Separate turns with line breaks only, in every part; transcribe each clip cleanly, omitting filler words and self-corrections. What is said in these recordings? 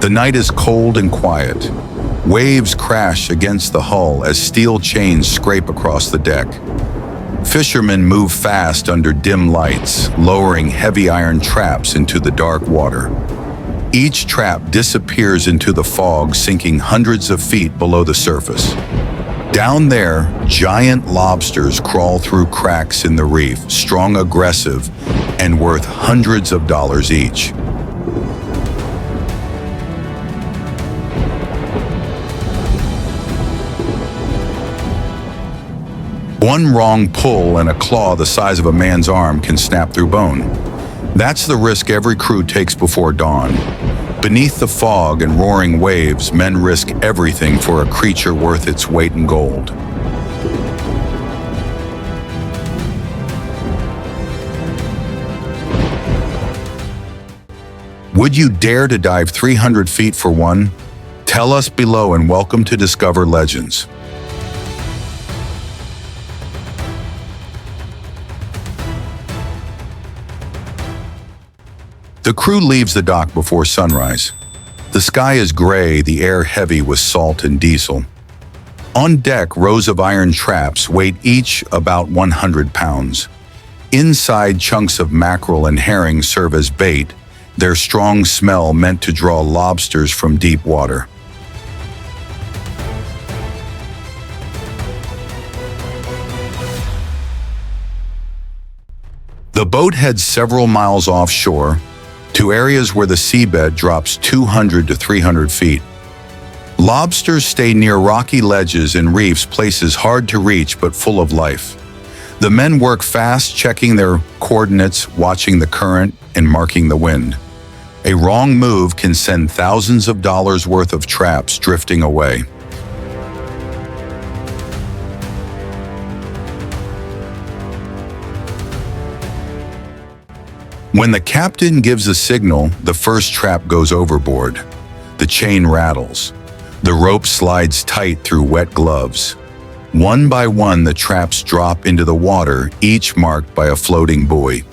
The night is cold and quiet. Waves crash against the hull as steel chains scrape across the deck. Fishermen move fast under dim lights, lowering heavy iron traps into the dark water. Each trap disappears into the fog, sinking hundreds of feet below the surface. Down there, giant lobsters crawl through cracks in the reef, strong, aggressive, and worth hundreds of dollars each. One wrong pull and a claw the size of a man's arm can snap through bone. That's the risk every crew takes before dawn. Beneath the fog and roaring waves, men risk everything for a creature worth its weight in gold. Would you dare to dive 300 feet for one? Tell us below and welcome to Discover Legends. The crew leaves the dock before sunrise. The sky is gray, the air heavy with salt and diesel. On deck, rows of iron traps weight each about 100 pounds. Inside, chunks of mackerel and herring serve as bait, their strong smell meant to draw lobsters from deep water. The boat heads several miles offshore, to areas where the seabed drops 200 to 300 feet. Lobsters stay near rocky ledges and reefs, places hard to reach but full of life. The men work fast, checking their coordinates, watching the current, and marking the wind. A wrong move can send thousands of dollars worth of traps drifting away. When the captain gives a signal, the first trap goes overboard. The chain rattles. The rope slides tight through wet gloves. One by one, the traps drop into the water, each marked by a floating buoy.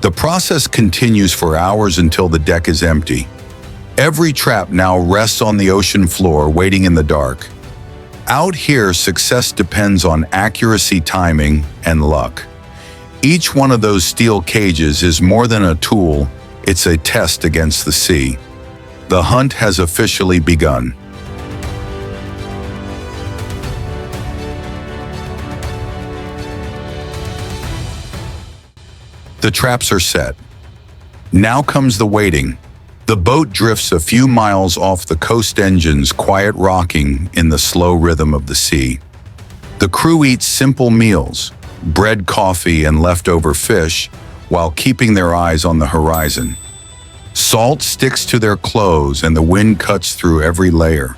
The process continues for hours until the deck is empty. Every trap now rests on the ocean floor, waiting in the dark. Out here, success depends on accuracy, timing, and luck. Each one of those steel cages is more than a tool, it's a test against the sea. The hunt has officially begun. The traps are set. Now comes the waiting. The boat drifts a few miles off the coast, engines quiet rocking in the slow rhythm of the sea. The crew eats simple meals, bread, coffee, and leftover fish, while keeping their eyes on the horizon. Salt sticks to their clothes and the wind cuts through every layer.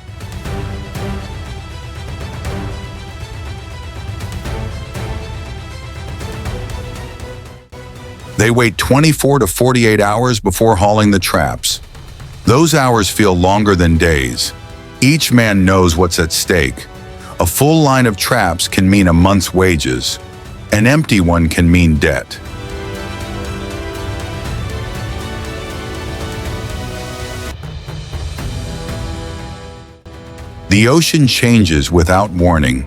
They wait 24 to 48 hours before hauling the traps. Those hours feel longer than days. Each man knows what's at stake. A full line of traps can mean a month's wages. An empty one can mean debt. The ocean changes without warning.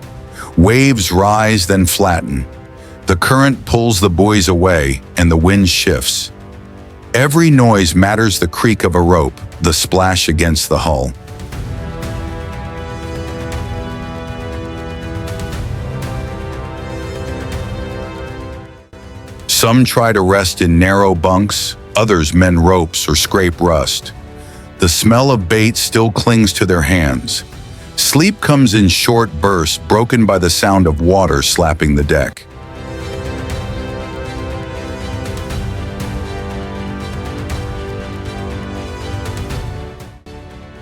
Waves rise, then flatten. The current pulls the buoys away, and the wind shifts. Every noise matters: the creak of a rope, the splash against the hull. Some try to rest in narrow bunks, others mend ropes or scrape rust. The smell of bait still clings to their hands. Sleep comes in short bursts, broken by the sound of water slapping the deck.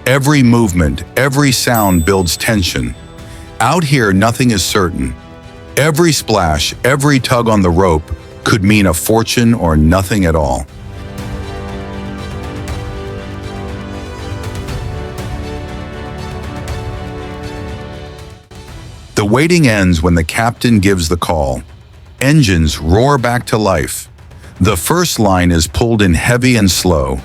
Every movement, every sound builds tension. Out here, nothing is certain. Every splash, every tug on the rope could mean a fortune or nothing at all. The waiting ends when the captain gives the call. Engines roar back to life. The first line is pulled in heavy and slow.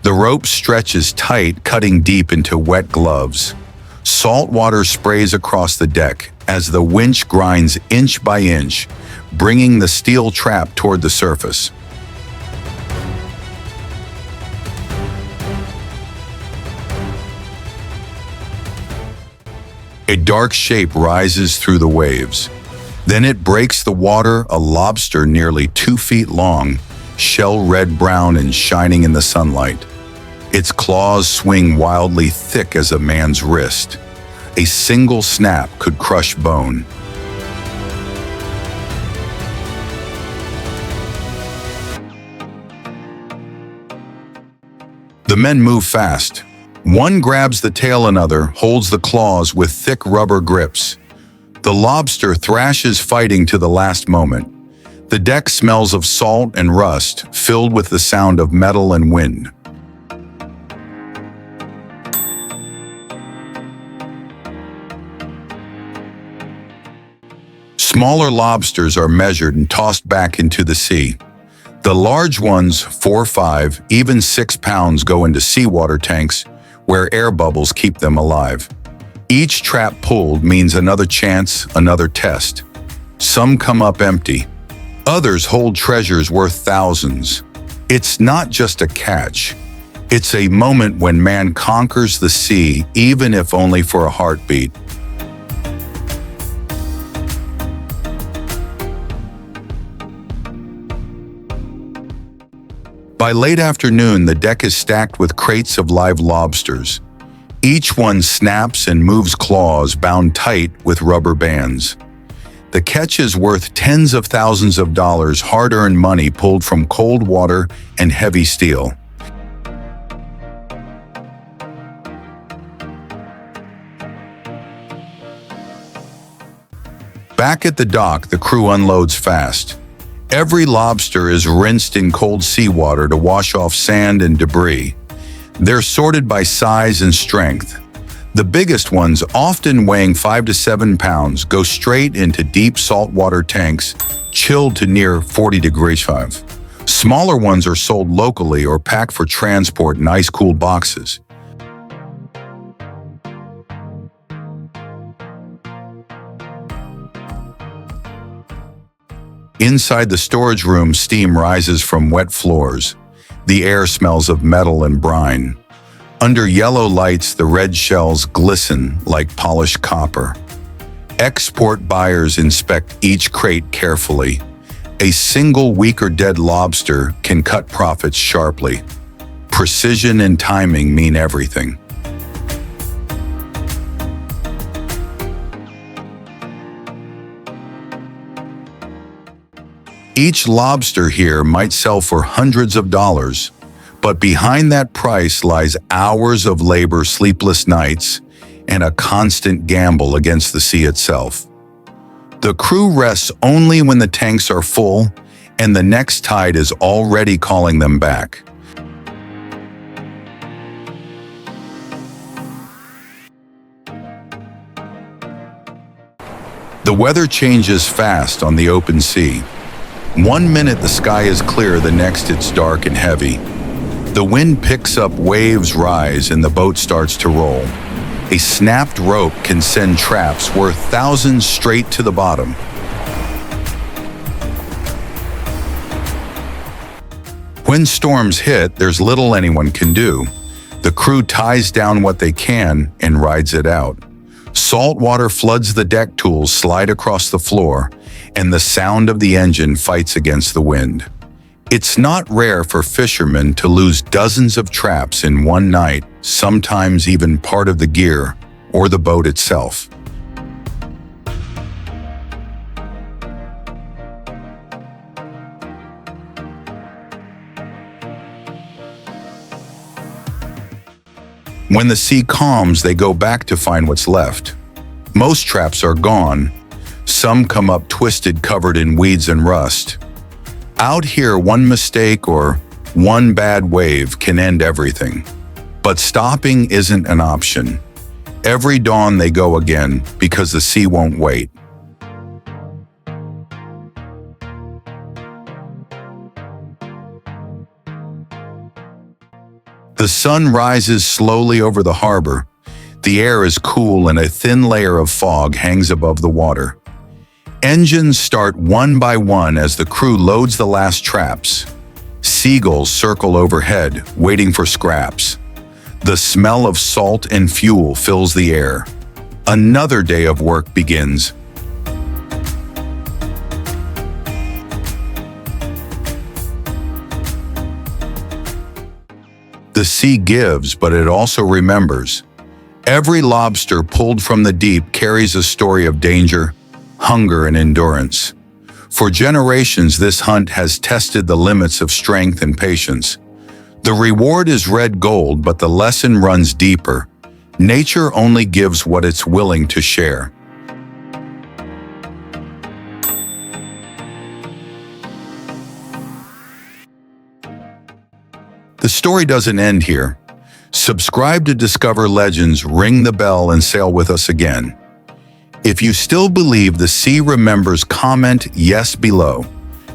The rope stretches tight, cutting deep into wet gloves. Salt water sprays across the deck as the winch grinds inch by inch, bringing the steel trap toward the surface. A dark shape rises through the waves. Then it breaks the water, a lobster nearly 2 feet long, shell red-brown and shining in the sunlight. Its claws swing wildly, thick as a man's wrist. A single snap could crush bone. The men move fast. One grabs the tail, another holds the claws with thick rubber grips. The lobster thrashes, fighting to the last moment. The deck smells of salt and rust, filled with the sound of metal and wind. Smaller lobsters are measured and tossed back into the sea. The large ones, 4, 5, even 6 pounds, go into seawater tanks where air bubbles keep them alive. Each trap pulled means another chance, another test. Some come up empty. Others hold treasures worth thousands. It's not just a catch. It's a moment when man conquers the sea, even if only for a heartbeat. By late afternoon, the deck is stacked with crates of live lobsters. Each one snaps and moves claws bound tight with rubber bands. The catch is worth tens of thousands of dollars, hard-earned money pulled from cold water and heavy steel. Back at the dock, the crew unloads fast. Every lobster is rinsed in cold seawater to wash off sand and debris. They're sorted by size and strength. The biggest ones, often weighing 5 to 7 pounds, go straight into deep saltwater tanks, chilled to near 40 degrees Fahrenheit. Smaller ones are sold locally or packed for transport in ice-cooled boxes. Inside the storage room, steam rises from wet floors. The air smells of metal and brine. Under yellow lights, the red shells glisten like polished copper. Export buyers inspect each crate carefully. A single weak or dead lobster can cut profits sharply. Precision and timing mean everything. Each lobster here might sell for hundreds of dollars, but behind that price lies hours of labor, sleepless nights, and a constant gamble against the sea itself. The crew rests only when the tanks are full, and the next tide is already calling them back. The weather changes fast on the open sea. One minute the sky is clear, the next it's dark and heavy. The wind picks up, waves rise, and the boat starts to roll. A snapped rope can send traps worth thousands straight to the bottom. When storms hit, there's little anyone can do. The crew ties down what they can and rides it out. Salt water floods the deck, tools slide across the floor, and the sound of the engine fights against the wind. It's not rare for fishermen to lose dozens of traps in one night, sometimes even part of the gear or the boat itself. When the sea calms, they go back to find what's left. Most traps are gone. Some come up twisted, covered in weeds and rust. Out here, one mistake or one bad wave can end everything. But stopping isn't an option. Every dawn they go again because the sea won't wait. The sun rises slowly over the harbor. The air is cool and a thin layer of fog hangs above the water. Engines start one by one as the crew loads the last traps. Seagulls circle overhead, waiting for scraps. The smell of salt and fuel fills the air. Another day of work begins. The sea gives, but it also remembers. Every lobster pulled from the deep carries a story of danger, hunger, and endurance. For generations, this hunt has tested the limits of strength and patience. The reward is red gold, but the lesson runs deeper. Nature only gives what it's willing to share. The story doesn't end here. Subscribe to discover legends, ring the bell, and sail with us again. If you still believe the sea remembers, comment yes below,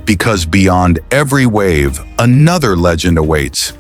because beyond every wave, another legend awaits.